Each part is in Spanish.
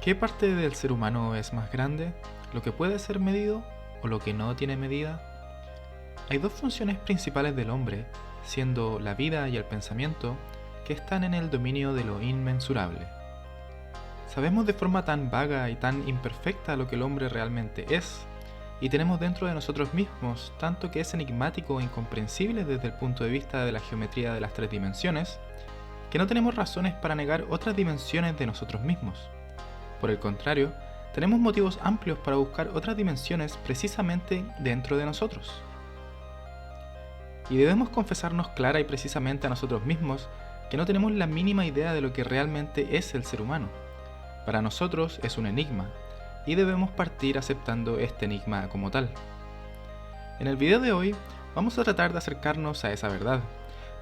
¿Qué parte del ser humano es más grande? ¿Lo que puede ser medido o lo que no tiene medida? Hay dos funciones principales del hombre, siendo la vida y el pensamiento, que están en el dominio de lo inmensurable. Sabemos de forma tan vaga y tan imperfecta lo que el hombre realmente es, y tenemos dentro de nosotros mismos tanto que es enigmático e incomprensible desde el punto de vista de la geometría de las tres dimensiones, que no tenemos razones para negar otras dimensiones de nosotros mismos. Por el contrario, tenemos motivos amplios para buscar otras dimensiones precisamente dentro de nosotros. Y debemos confesarnos clara y precisamente a nosotros mismos que no tenemos la mínima idea de lo que realmente es el ser humano. Para nosotros es un enigma, y debemos partir aceptando este enigma como tal. En el video de hoy vamos a tratar de acercarnos a esa verdad,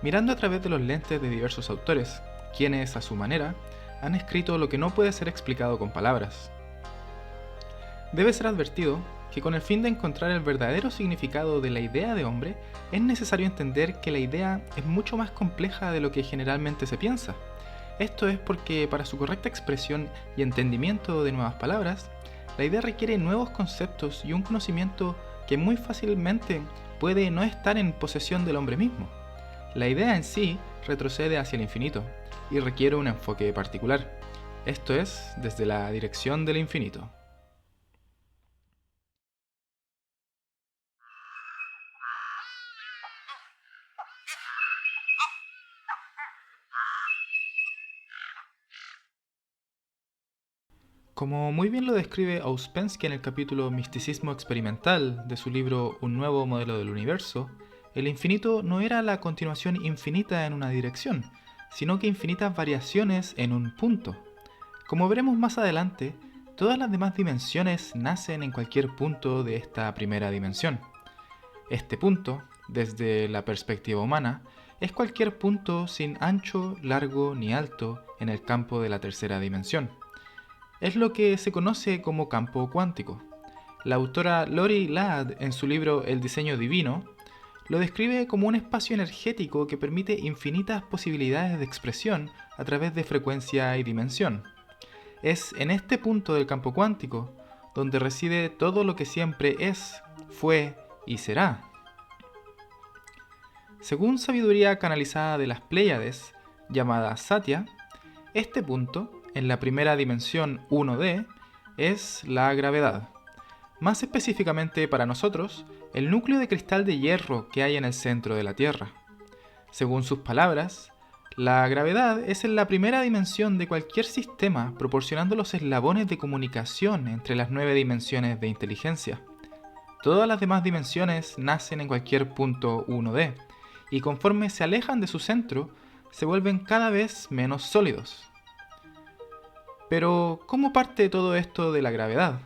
mirando a través de los lentes de diversos autores, quienes, a su manera, han escrito lo que no puede ser explicado con palabras. Debe ser advertido que con el fin de encontrar el verdadero significado de la idea de hombre, es necesario entender que la idea es mucho más compleja de lo que generalmente se piensa. Esto es porque para su correcta expresión y entendimiento de nuevas palabras, la idea requiere nuevos conceptos y un conocimiento que muy fácilmente puede no estar en posesión del hombre mismo. La idea en sí retrocede hacia el infinito y requiere un enfoque particular, esto es, desde la dirección del infinito. Como muy bien lo describe Ouspensky en el capítulo Misticismo experimental de su libro Un nuevo modelo del universo, el infinito no era la continuación infinita en una dirección, sino que infinitas variaciones en un punto. Como veremos más adelante, todas las demás dimensiones nacen en cualquier punto de esta primera dimensión. Este punto, desde la perspectiva humana, es cualquier punto sin ancho, largo ni alto en el campo de la tercera dimensión. Es lo que se conoce como campo cuántico. La autora Lori Ladd, en su libro El diseño divino, lo describe como un espacio energético que permite infinitas posibilidades de expresión a través de frecuencia y dimensión. Es en este punto del campo cuántico donde reside todo lo que siempre es, fue y será. Según sabiduría canalizada de las Pléyades, llamada Satya, este punto, en la primera dimensión 1D, es la gravedad. Más específicamente para nosotros, el núcleo de cristal de hierro que hay en el centro de la Tierra. Según sus palabras, la gravedad es en la primera dimensión de cualquier sistema, proporcionando los eslabones de comunicación entre las 9 dimensiones de inteligencia. Todas las demás dimensiones nacen en cualquier punto 1D, y conforme se alejan de su centro, se vuelven cada vez menos sólidos. Pero, ¿cómo parte todo esto de la gravedad?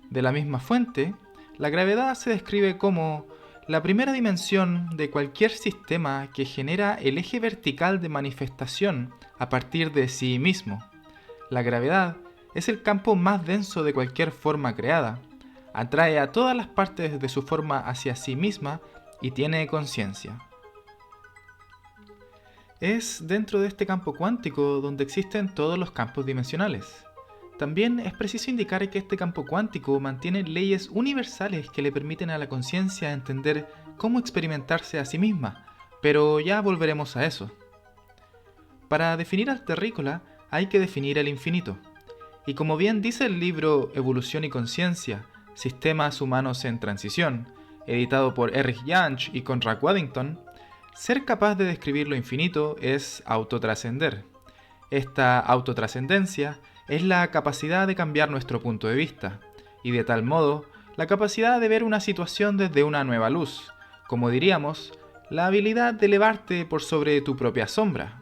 De la misma fuente, la gravedad se describe como la primera dimensión de cualquier sistema que genera el eje vertical de manifestación a partir de sí mismo. La gravedad es el campo más denso de cualquier forma creada, atrae a todas las partes de su forma hacia sí misma y tiene conciencia. Es dentro de este campo cuántico donde existen todos los campos dimensionales. También es preciso indicar que este campo cuántico mantiene leyes universales que le permiten a la conciencia entender cómo experimentarse a sí misma, pero ya volveremos a eso. Para definir al terrícola hay que definir el infinito. Y como bien dice el libro Evolución y Conciencia, Sistemas Humanos en Transición, editado por Erich Jansch y Conrad Waddington, ser capaz de describir lo infinito es autotrascender. Esta autotrascendencia es la capacidad de cambiar nuestro punto de vista, y de tal modo, la capacidad de ver una situación desde una nueva luz, como diríamos, la habilidad de elevarte por sobre tu propia sombra.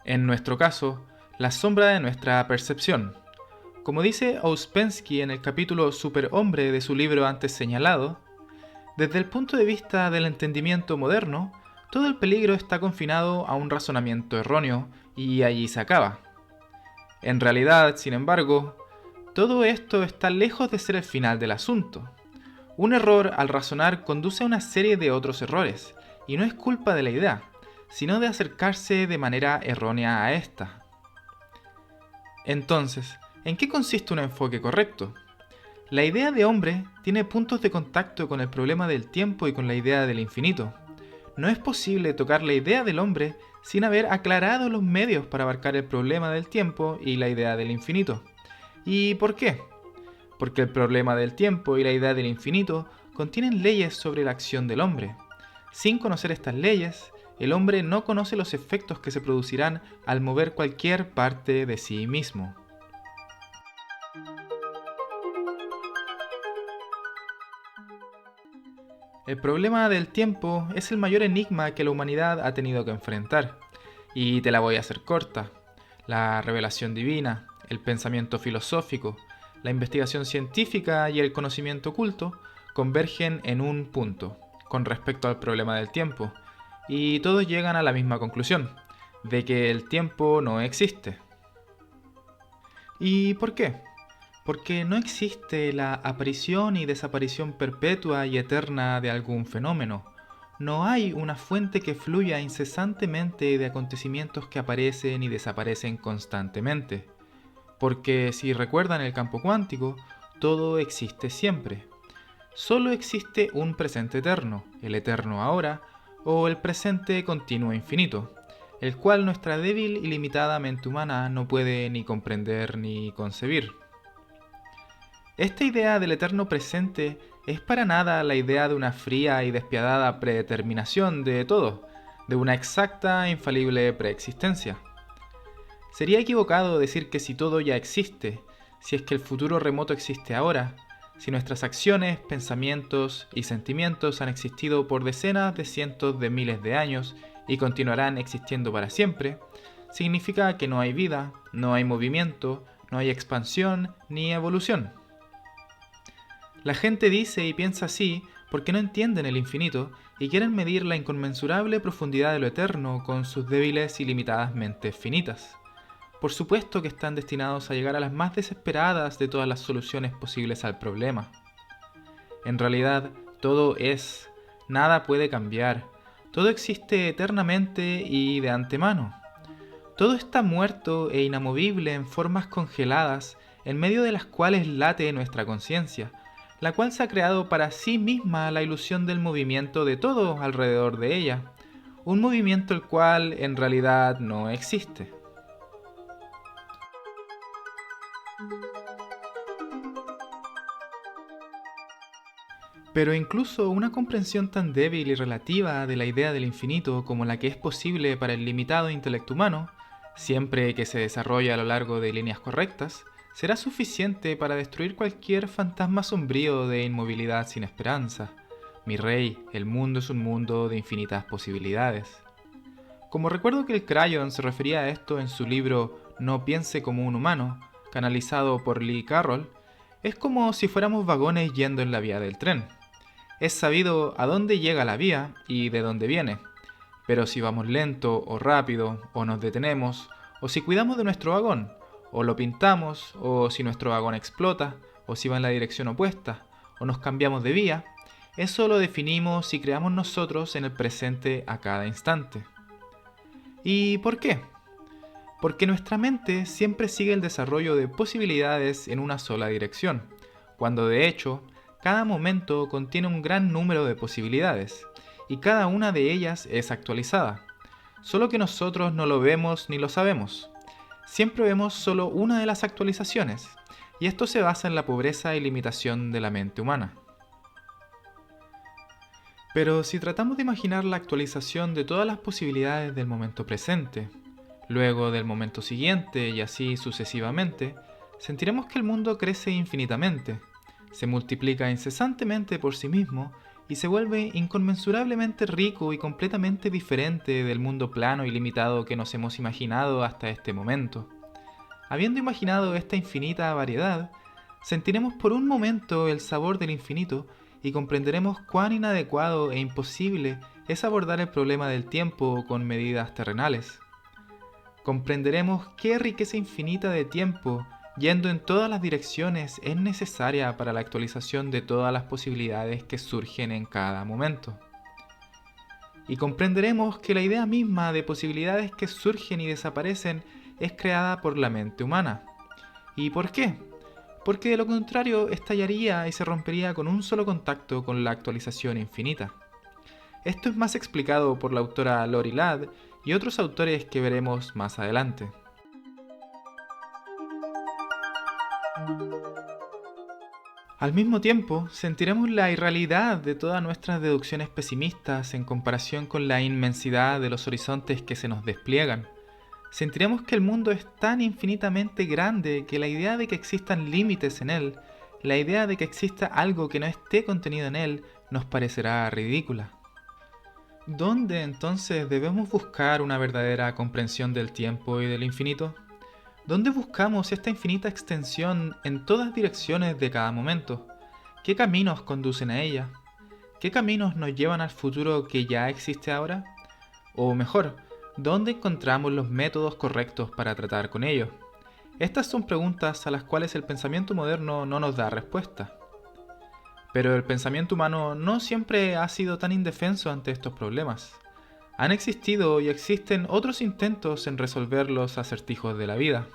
En nuestro caso, la sombra de nuestra percepción. Como dice Ouspensky en el capítulo Superhombre de su libro antes señalado, desde el punto de vista del entendimiento moderno, todo el peligro está confinado a un razonamiento erróneo y allí se acaba. En realidad, sin embargo, todo esto está lejos de ser el final del asunto. Un error al razonar conduce a una serie de otros errores, y no es culpa de la idea, sino de acercarse de manera errónea a esta. Entonces, ¿en qué consiste un enfoque correcto? La idea de hombre tiene puntos de contacto con el problema del tiempo y con la idea del infinito. No es posible tocar la idea del hombre sin haber aclarado los medios para abarcar el problema del tiempo y la idea del infinito. ¿Y por qué? Porque el problema del tiempo y la idea del infinito contienen leyes sobre la acción del hombre. Sin conocer estas leyes, el hombre no conoce los efectos que se producirán al mover cualquier parte de sí mismo. El problema del tiempo es el mayor enigma que la humanidad ha tenido que enfrentar. Y te la voy a hacer corta. La revelación divina, el pensamiento filosófico, la investigación científica y el conocimiento oculto convergen en un punto, con respecto al problema del tiempo, y todos llegan a la misma conclusión, de que el tiempo no existe. ¿Y por qué? Porque no existe la aparición y desaparición perpetua y eterna de algún fenómeno. No hay una fuente que fluya incesantemente de acontecimientos que aparecen y desaparecen constantemente. Porque si recuerdan el campo cuántico, todo existe siempre. Solo existe un presente eterno, el eterno ahora, o el presente continuo infinito, el cual nuestra débil y limitada mente humana no puede ni comprender ni concebir. Esta idea del eterno presente es para nada la idea de una fría y despiadada predeterminación de todo, de una exacta e infalible preexistencia. Sería equivocado decir que si todo ya existe, si es que el futuro remoto existe ahora, si nuestras acciones, pensamientos y sentimientos han existido por decenas de cientos de miles de años y continuarán existiendo para siempre, significa que no hay vida, no hay movimiento, no hay expansión ni evolución. La gente dice y piensa así porque no entienden el infinito y quieren medir la inconmensurable profundidad de lo eterno con sus débiles y limitadas mentes finitas. Por supuesto que están destinados a llegar a las más desesperadas de todas las soluciones posibles al problema. En realidad, todo es, nada puede cambiar, todo existe eternamente y de antemano. Todo está muerto e inamovible en formas congeladas en medio de las cuales late nuestra conciencia, la cual se ha creado para sí misma la ilusión del movimiento de todo alrededor de ella, un movimiento el cual en realidad no existe. Pero incluso una comprensión tan débil y relativa de la idea del infinito como la que es posible para el limitado intelecto humano, siempre que se desarrolle a lo largo de líneas correctas, será suficiente para destruir cualquier fantasma sombrío de inmovilidad sin esperanza. Mi rey, el mundo es un mundo de infinitas posibilidades. Como recuerdo que el Crayon se refería a esto en su libro No piense como un humano, canalizado por Lee Carroll, es como si fuéramos vagones yendo en la vía del tren. Es sabido a dónde llega la vía y de dónde viene, pero si vamos lento o rápido, o nos detenemos, o si cuidamos de nuestro vagón, o lo pintamos, o si nuestro vagón explota, o si va en la dirección opuesta, o nos cambiamos de vía, eso lo definimos y creamos nosotros en el presente a cada instante. ¿Y por qué? Porque nuestra mente siempre sigue el desarrollo de posibilidades en una sola dirección, cuando de hecho, cada momento contiene un gran número de posibilidades, y cada una de ellas es actualizada, solo que nosotros no lo vemos ni lo sabemos. Siempre vemos solo una de las actualizaciones, y esto se basa en la pobreza y limitación de la mente humana. Pero si tratamos de imaginar la actualización de todas las posibilidades del momento presente, luego del momento siguiente y así sucesivamente, sentiremos que el mundo crece infinitamente, se multiplica incesantemente por sí mismo y se vuelve inconmensurablemente rico y completamente diferente del mundo plano y limitado que nos hemos imaginado hasta este momento. Habiendo imaginado esta infinita variedad, sentiremos por un momento el sabor del infinito y comprenderemos cuán inadecuado e imposible es abordar el problema del tiempo con medidas terrenales. Comprenderemos qué riqueza infinita de tiempo, yendo en todas las direcciones, es necesaria para la actualización de todas las posibilidades que surgen en cada momento. Y comprenderemos que la idea misma de posibilidades que surgen y desaparecen es creada por la mente humana, ¿Y por qué? Porque de lo contrario estallaría y se rompería con un solo contacto con la actualización infinita. Esto es más explicado por la autora Lori Ladd y otros autores que veremos más adelante. Al mismo tiempo, sentiremos la irrealidad de todas nuestras deducciones pesimistas en comparación con la inmensidad de los horizontes que se nos despliegan. Sentiremos que el mundo es tan infinitamente grande que la idea de que existan límites en él, la idea de que exista algo que no esté contenido en él, nos parecerá ridícula. ¿Dónde entonces debemos buscar una verdadera comprensión del tiempo y del infinito? ¿Dónde buscamos esta infinita extensión en todas direcciones de cada momento? ¿Qué caminos conducen a ella? ¿Qué caminos nos llevan al futuro que ya existe ahora? O mejor, ¿dónde encontramos los métodos correctos para tratar con ello? Estas son preguntas a las cuales el pensamiento moderno no nos da respuesta. Pero el pensamiento humano no siempre ha sido tan indefenso ante estos problemas. Han existido y existen otros intentos en resolver los acertijos de la vida.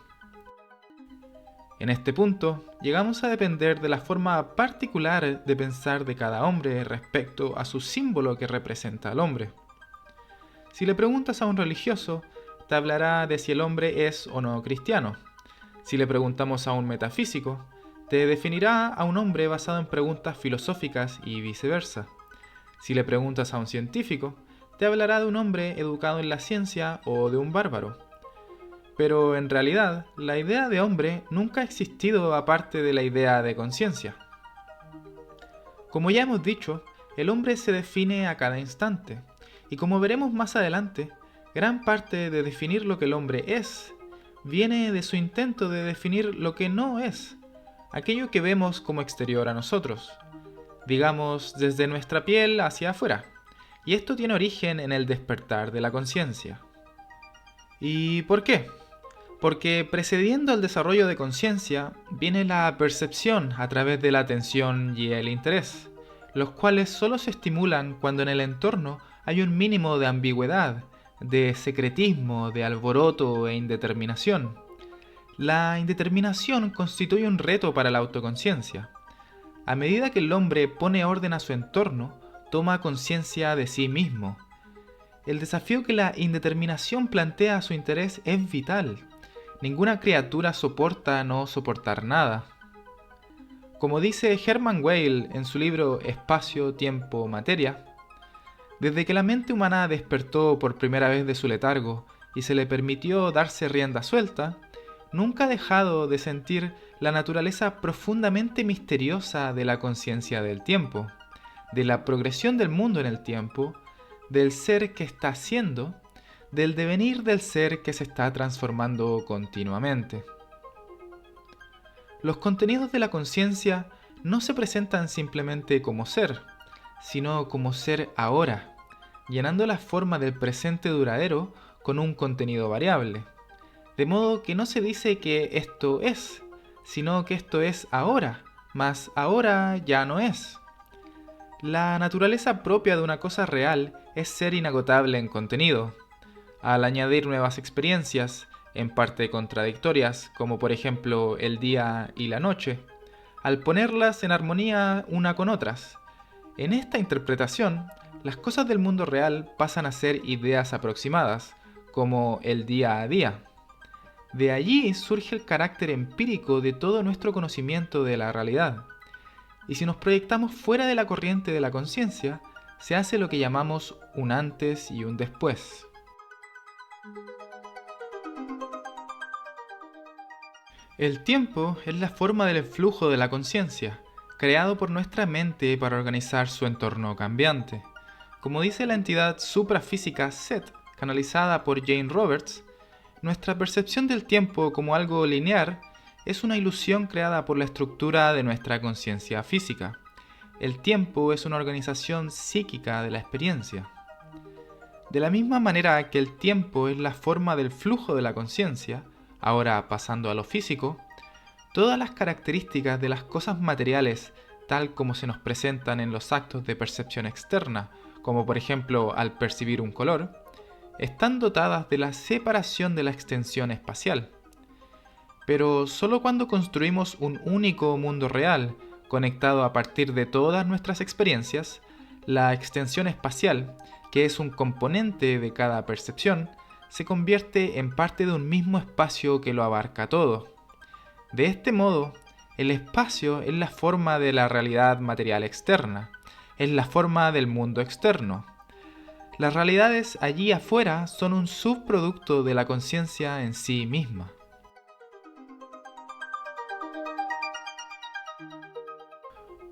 En este punto, llegamos a depender de la forma particular de pensar de cada hombre respecto a su símbolo que representa al hombre. Si le preguntas a un religioso, te hablará de si el hombre es o no cristiano. Si le preguntamos a un metafísico, te definirá a un hombre basado en preguntas filosóficas y viceversa. Si le preguntas a un científico, te hablará de un hombre educado en la ciencia o de un bárbaro. Pero en realidad, la idea de hombre nunca ha existido aparte de la idea de conciencia. Como ya hemos dicho, el hombre se define a cada instante, y como veremos más adelante, gran parte de definir lo que el hombre es, viene de su intento de definir lo que no es, aquello que vemos como exterior a nosotros, digamos desde nuestra piel hacia afuera. Y esto tiene origen en el despertar de la conciencia. ¿Y por qué? Porque precediendo al desarrollo de conciencia viene la percepción a través de la atención y el interés, los cuales solo se estimulan cuando en el entorno hay un mínimo de ambigüedad, de secretismo, de alboroto e indeterminación. La indeterminación constituye un reto para la autoconciencia. A medida que el hombre pone orden a su entorno, toma conciencia de sí mismo. El desafío que la indeterminación plantea a su interés es vital. Ninguna criatura soporta no soportar nada. Como dice Hermann Weyl en su libro Espacio, Tiempo, Materia, desde que la mente humana despertó por primera vez de su letargo y se le permitió darse rienda suelta, nunca ha dejado de sentir la naturaleza profundamente misteriosa de la conciencia del tiempo, de la progresión del mundo en el tiempo, del ser que está siendo, del devenir del ser que se está transformando continuamente. Los contenidos de la conciencia no se presentan simplemente como ser, sino como ser ahora, llenando la forma del presente duradero con un contenido variable. De modo que no se dice que esto es, sino que esto es ahora, mas ahora ya no es. La naturaleza propia de una cosa real es ser inagotable en contenido. Al añadir nuevas experiencias, en parte contradictorias, como por ejemplo el día y la noche, al ponerlas en armonía una con otras, en esta interpretación, las cosas del mundo real pasan a ser ideas aproximadas, como el día a día. De allí surge el carácter empírico de todo nuestro conocimiento de la realidad. Y si nos proyectamos fuera de la corriente de la conciencia, se hace lo que llamamos un antes y un después. El tiempo es la forma del flujo de la conciencia, creado por nuestra mente para organizar su entorno cambiante. Como dice la entidad suprafísica Set, canalizada por Jane Roberts, nuestra percepción del tiempo como algo lineal es una ilusión creada por la estructura de nuestra conciencia física. El tiempo es una organización psíquica de la experiencia. De la misma manera que el tiempo es la forma del flujo de la conciencia, ahora pasando a lo físico, todas las características de las cosas materiales, tal como se nos presentan en los actos de percepción externa, como por ejemplo al percibir un color, están dotadas de la separación de la extensión espacial. Pero solo cuando construimos un único mundo real, conectado a partir de todas nuestras experiencias, la extensión espacial, que es un componente de cada percepción, se convierte en parte de un mismo espacio que lo abarca todo. De este modo, el espacio es la forma de la realidad material externa, es la forma del mundo externo. Las realidades allí afuera son un subproducto de la conciencia en sí misma.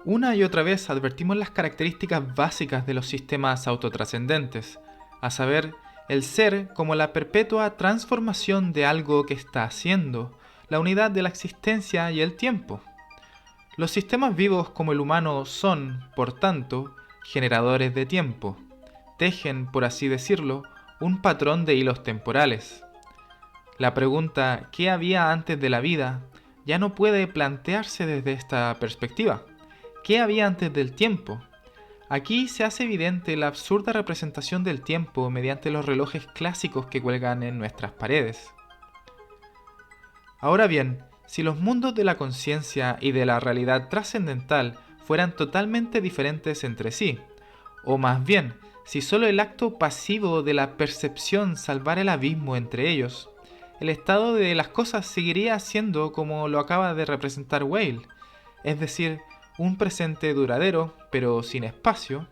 Una y otra vez advertimos las características básicas de los sistemas autotrascendentes, a saber, el ser como la perpetua transformación de algo que está haciendo, la unidad de la existencia y el tiempo. Los sistemas vivos como el humano son, por tanto, generadores de tiempo. Tejen, por así decirlo, un patrón de hilos temporales. La pregunta ¿qué había antes de la vida? Ya no puede plantearse desde esta perspectiva. ¿Qué había antes del tiempo? Aquí se hace evidente la absurda representación del tiempo mediante los relojes clásicos que cuelgan en nuestras paredes. Ahora bien, si los mundos de la conciencia y de la realidad trascendental fueran totalmente diferentes entre sí, o más bien, si solo el acto pasivo de la percepción salvara el abismo entre ellos, el estado de las cosas seguiría siendo como lo acaba de representar Weil, es decir, un presente duradero, pero sin espacio,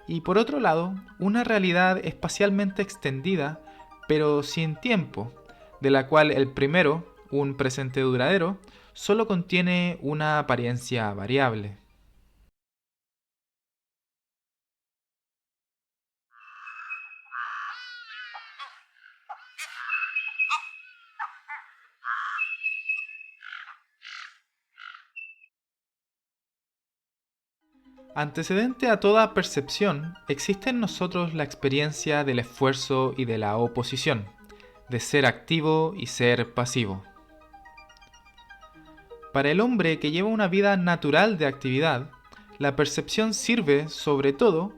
y por otro lado, una realidad espacialmente extendida, pero sin tiempo, de la cual el primero, un presente duradero, solo contiene una apariencia variable. Antecedente a toda percepción, existe en nosotros la experiencia del esfuerzo y de la oposición, de ser activo y ser pasivo. Para el hombre que lleva una vida natural de actividad, la percepción sirve, sobre todo,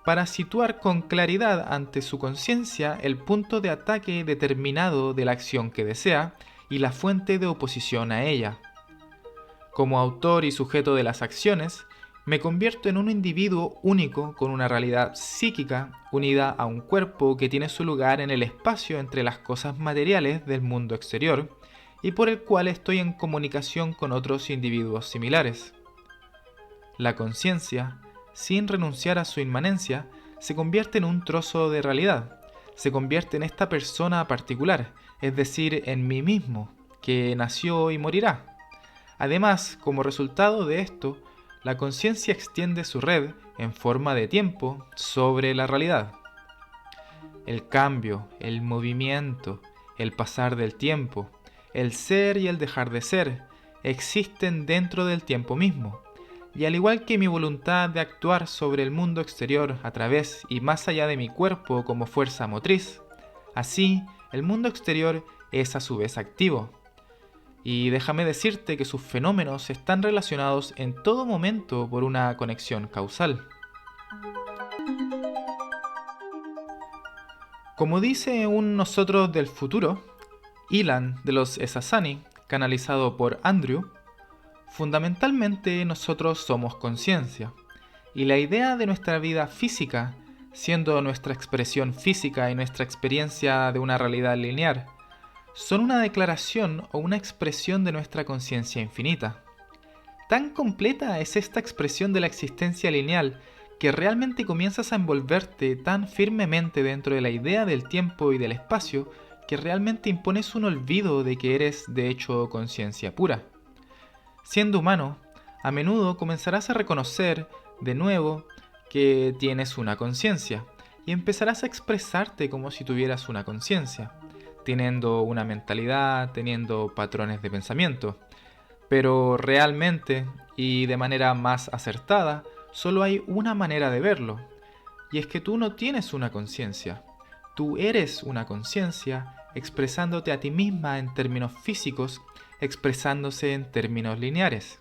para situar con claridad ante su conciencia el punto de ataque determinado de la acción que desea y la fuente de oposición a ella. Como autor y sujeto de las acciones, me convierto en un individuo único con una realidad psíquica unida a un cuerpo que tiene su lugar en el espacio entre las cosas materiales del mundo exterior y por el cual estoy en comunicación con otros individuos similares. La conciencia, sin renunciar a su inmanencia, se convierte en un trozo de realidad, se convierte en esta persona particular, es decir, en mí mismo, que nació y morirá. Además, como resultado de esto, la conciencia extiende su red en forma de tiempo sobre la realidad. El cambio, el movimiento, el pasar del tiempo, el ser y el dejar de ser, existen dentro del tiempo mismo. Y al igual que mi voluntad de actuar sobre el mundo exterior a través y más allá de mi cuerpo como fuerza motriz, así el mundo exterior es a su vez activo. Y déjame decirte que sus fenómenos están relacionados en todo momento por una conexión causal. Como dice un nosotros del futuro, Ilan de los Essassani, canalizado por Andrew, fundamentalmente nosotros somos conciencia, y la idea de nuestra vida física, siendo nuestra expresión física y nuestra experiencia de una realidad lineal, son una declaración o una expresión de nuestra conciencia infinita. Tan completa es esta expresión de la existencia lineal que realmente comienzas a envolverte tan firmemente dentro de la idea del tiempo y del espacio que realmente impones un olvido de que eres de hecho conciencia pura. Siendo humano, a menudo comenzarás a reconocer, de nuevo, que tienes una conciencia y empezarás a expresarte como si tuvieras una conciencia, teniendo una mentalidad, teniendo patrones de pensamiento. Pero realmente, y de manera más acertada, solo hay una manera de verlo, y es que tú no tienes una conciencia. Tú eres una conciencia expresándote a ti misma en términos físicos, expresándose en términos lineares.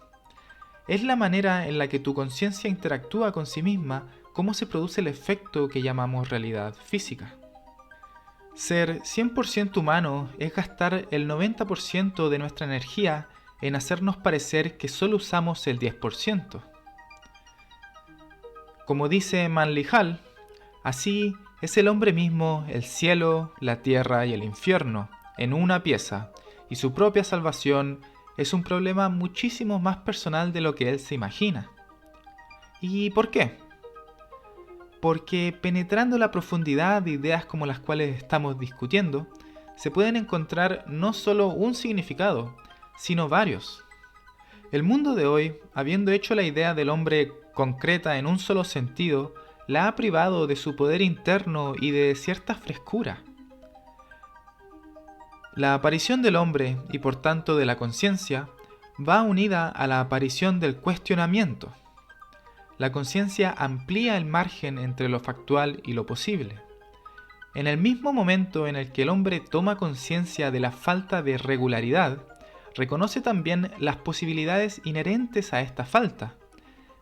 Es la manera en la que tu conciencia interactúa con sí misma cómo se produce el efecto que llamamos realidad física. Ser 100% humano es gastar el 90% de nuestra energía en hacernos parecer que solo usamos el 10%. Como dice Manly Hall, así es el hombre mismo, el cielo, la tierra y el infierno, en una pieza, y su propia salvación es un problema muchísimo más personal de lo que él se imagina. ¿Y por qué? Porque penetrando la profundidad de ideas como las cuales estamos discutiendo, se pueden encontrar no solo un significado, sino varios. El mundo de hoy, habiendo hecho la idea del hombre concreta en un solo sentido, la ha privado de su poder interno y de cierta frescura. La aparición del hombre, y por tanto de la conciencia, va unida a la aparición del cuestionamiento. La conciencia amplía el margen entre lo factual y lo posible. En el mismo momento en el que el hombre toma conciencia de la falta de regularidad, reconoce también las posibilidades inherentes a esta falta.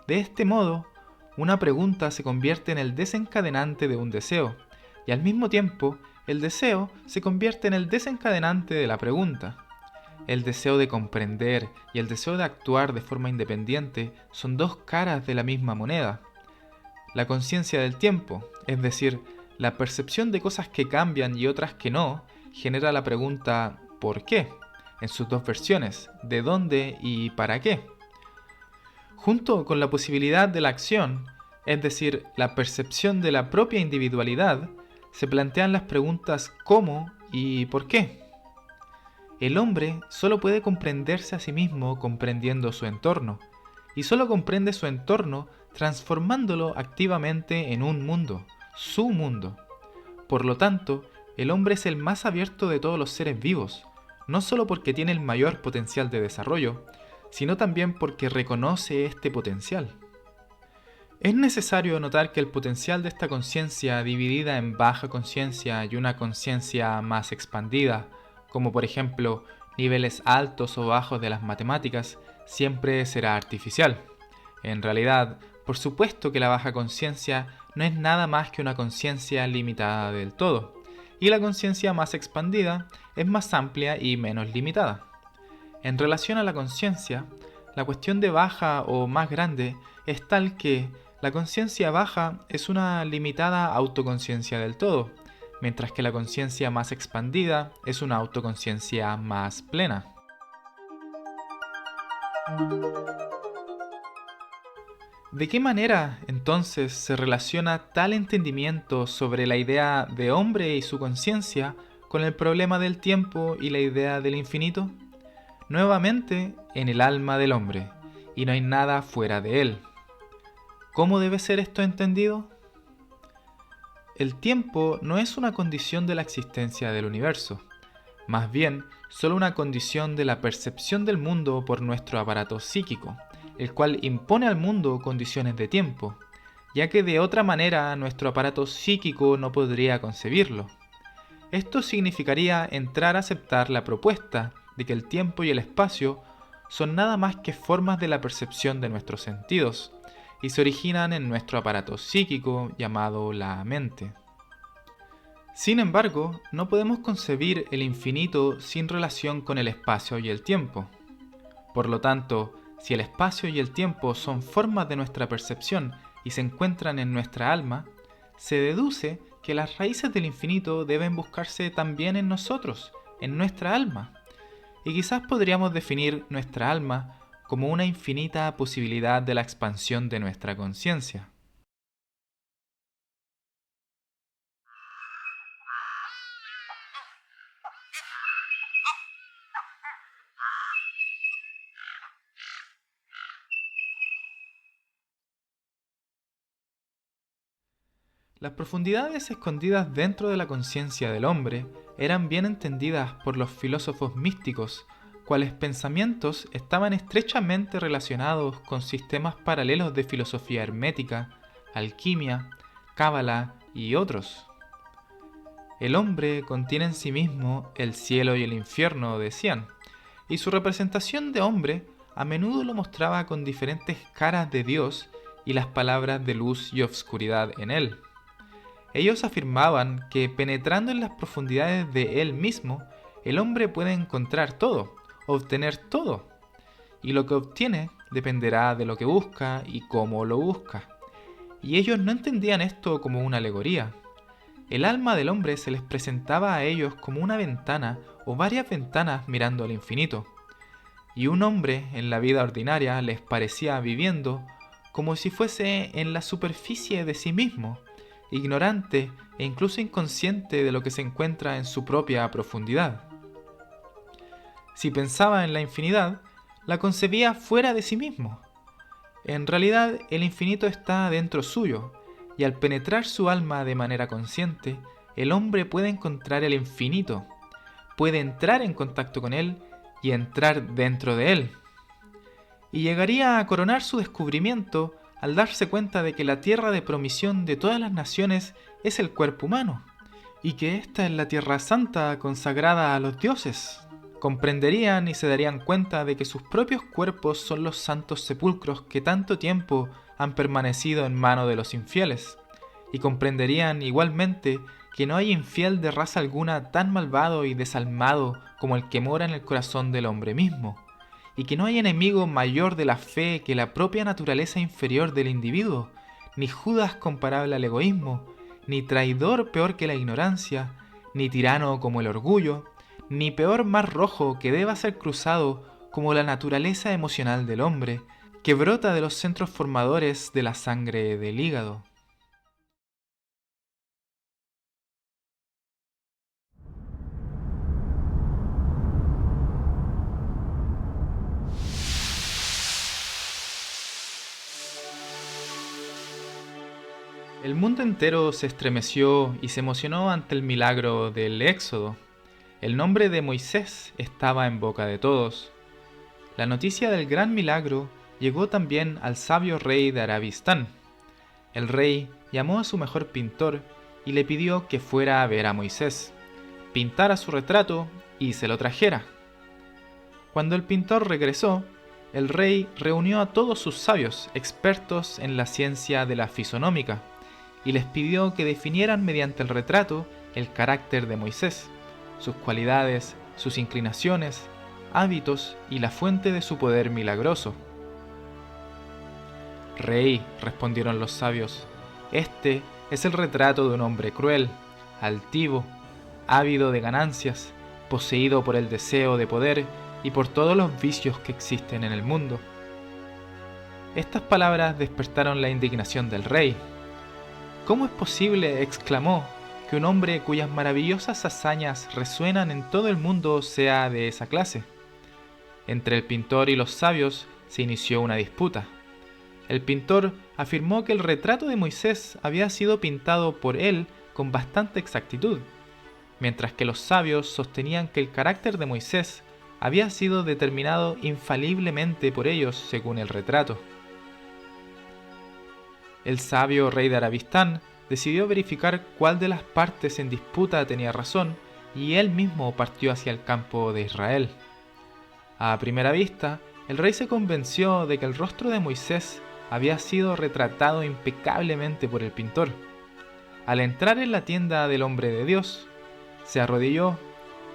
De este modo, una pregunta se convierte en el desencadenante de un deseo, y al mismo tiempo, el deseo se convierte en el desencadenante de la pregunta. El deseo de comprender y el deseo de actuar de forma independiente son dos caras de la misma moneda. La conciencia del tiempo, es decir, la percepción de cosas que cambian y otras que no, genera la pregunta ¿por qué? En sus dos versiones, ¿de dónde y para qué? Junto con la posibilidad de la acción, es decir, la percepción de la propia individualidad, se plantean las preguntas ¿cómo y por qué? El hombre solo puede comprenderse a sí mismo comprendiendo su entorno, y solo comprende su entorno transformándolo activamente en un mundo, su mundo. Por lo tanto, el hombre es el más abierto de todos los seres vivos, no solo porque tiene el mayor potencial de desarrollo, sino también porque reconoce este potencial. Es necesario notar que el potencial de esta conciencia dividida en baja conciencia y una conciencia más expandida, como por ejemplo niveles altos o bajos de las matemáticas, siempre será artificial. En realidad, por supuesto que la baja conciencia no es nada más que una conciencia limitada del todo, y la conciencia más expandida es más amplia y menos limitada. En relación a la conciencia, la cuestión de baja o más grande es tal que la conciencia baja es una limitada autoconciencia del todo, mientras que la conciencia más expandida es una autoconciencia más plena. ¿De qué manera, entonces, se relaciona tal entendimiento sobre la idea de hombre y su conciencia con el problema del tiempo y la idea del infinito? Nuevamente, en el alma del hombre, y no hay nada fuera de él. ¿Cómo debe ser esto entendido? El tiempo no es una condición de la existencia del universo, más bien solo una condición de la percepción del mundo por nuestro aparato psíquico, el cual impone al mundo condiciones de tiempo, ya que de otra manera nuestro aparato psíquico no podría concebirlo. Esto significaría entrar a aceptar la propuesta de que el tiempo y el espacio son nada más que formas de la percepción de nuestros sentidos, y se originan en nuestro aparato psíquico llamado la mente. Sin embargo, no podemos concebir el infinito sin relación con el espacio y el tiempo. Por lo tanto, si el espacio y el tiempo son formas de nuestra percepción y se encuentran en nuestra alma, se deduce que las raíces del infinito deben buscarse también en nosotros, en nuestra alma. Y quizás podríamos definir nuestra alma como una infinita posibilidad de la expansión de nuestra conciencia. Las profundidades escondidas dentro de la conciencia del hombre eran bien entendidas por los filósofos místicos, cuales pensamientos estaban estrechamente relacionados con sistemas paralelos de filosofía hermética, alquimia, cábala y otros. El hombre contiene en sí mismo el cielo y el infierno, decían, y su representación de hombre a menudo lo mostraba con diferentes caras de Dios y las palabras de luz y obscuridad en él. Ellos afirmaban que penetrando en las profundidades de él mismo, el hombre puede encontrar todo, obtener todo, y lo que obtiene dependerá de lo que busca y cómo lo busca. Y ellos no entendían esto como una alegoría. El alma del hombre se les presentaba a ellos como una ventana o varias ventanas mirando al infinito. Y un hombre en la vida ordinaria les parecía viviendo como si fuese en la superficie de sí mismo, ignorante e incluso inconsciente de lo que se encuentra en su propia profundidad. Si pensaba en la infinidad, la concebía fuera de sí mismo. En realidad, el infinito está dentro suyo, y al penetrar su alma de manera consciente, el hombre puede encontrar el infinito, puede entrar en contacto con él y entrar dentro de él. Y llegaría a coronar su descubrimiento al darse cuenta de que la tierra de promisión de todas las naciones es el cuerpo humano, y que esta es la tierra santa consagrada a los dioses. Comprenderían y se darían cuenta de que sus propios cuerpos son los santos sepulcros que tanto tiempo han permanecido en manos de los infieles, y comprenderían igualmente que no hay infiel de raza alguna tan malvado y desalmado como el que mora en el corazón del hombre mismo, y que no hay enemigo mayor de la fe que la propia naturaleza inferior del individuo, ni Judas comparable al egoísmo, ni traidor peor que la ignorancia, ni tirano como el orgullo, ni peor mar rojo que deba ser cruzado como la naturaleza emocional del hombre, que brota de los centros formadores de la sangre del hígado. El mundo entero se estremeció y se emocionó ante el milagro del Éxodo. El nombre de Moisés estaba en boca de todos. La noticia del gran milagro llegó también al sabio rey de Arabistán. El rey llamó a su mejor pintor y le pidió que fuera a ver a Moisés, pintara su retrato y se lo trajera. Cuando el pintor regresó, el rey reunió a todos sus sabios, expertos en la ciencia de la fisonómica, y les pidió que definieran mediante el retrato el carácter de Moisés, sus cualidades, sus inclinaciones, hábitos y la fuente de su poder milagroso. Rey, respondieron los sabios, este es el retrato de un hombre cruel, altivo, ávido de ganancias, poseído por el deseo de poder y por todos los vicios que existen en el mundo. Estas palabras despertaron la indignación del rey. ¿Cómo es posible, exclamó, que un hombre cuyas maravillosas hazañas resuenan en todo el mundo sea de esa clase? Entre el pintor y los sabios se inició una disputa. El pintor afirmó que el retrato de Moisés había sido pintado por él con bastante exactitud, mientras que los sabios sostenían que el carácter de Moisés había sido determinado infaliblemente por ellos según el retrato. El sabio rey de Arabistán decidió verificar cuál de las partes en disputa tenía razón y él mismo partió hacia el campo de Israel. A primera vista, el rey se convenció de que el rostro de Moisés había sido retratado impecablemente por el pintor. Al entrar en la tienda del hombre de Dios, se arrodilló,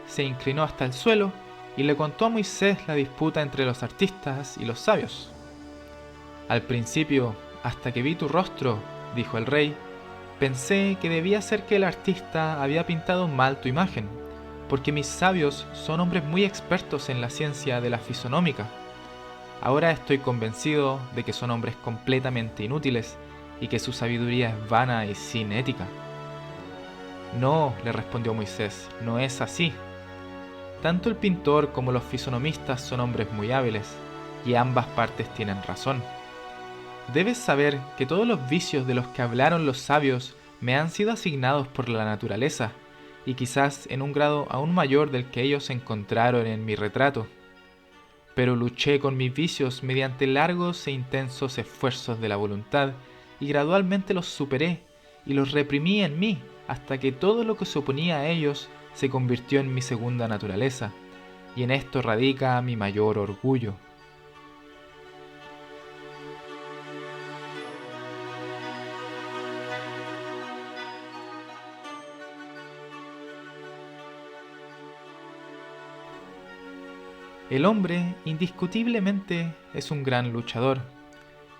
se inclinó hasta el suelo y le contó a Moisés la disputa entre los artistas y los sabios. Al principio, hasta que vi tu rostro, dijo el rey, pensé que debía ser que el artista había pintado mal tu imagen, porque mis sabios son hombres muy expertos en la ciencia de la fisonómica. Ahora estoy convencido de que son hombres completamente inútiles y que su sabiduría es vana y sin ética. No, le respondió Moisés, no es así. Tanto el pintor como los fisonomistas son hombres muy hábiles, y ambas partes tienen razón. Debes saber que todos los vicios de los que hablaron los sabios me han sido asignados por la naturaleza, y quizás en un grado aún mayor del que ellos encontraron en mi retrato. Pero luché con mis vicios mediante largos e intensos esfuerzos de la voluntad, y gradualmente los superé, y los reprimí en mí, hasta que todo lo que se oponía a ellos se convirtió en mi segunda naturaleza, y en esto radica mi mayor orgullo. El hombre indiscutiblemente es un gran luchador.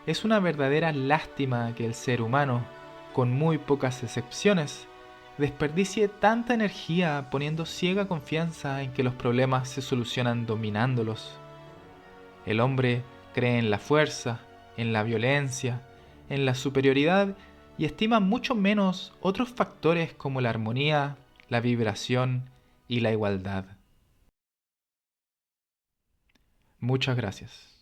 Es una verdadera lástima que el ser humano, con muy pocas excepciones, desperdicie tanta energía poniendo ciega confianza en que los problemas se solucionan dominándolos. El hombre cree en la fuerza, en la violencia, en la superioridad y estima mucho menos otros factores como la armonía, la vibración y la igualdad. Muchas gracias.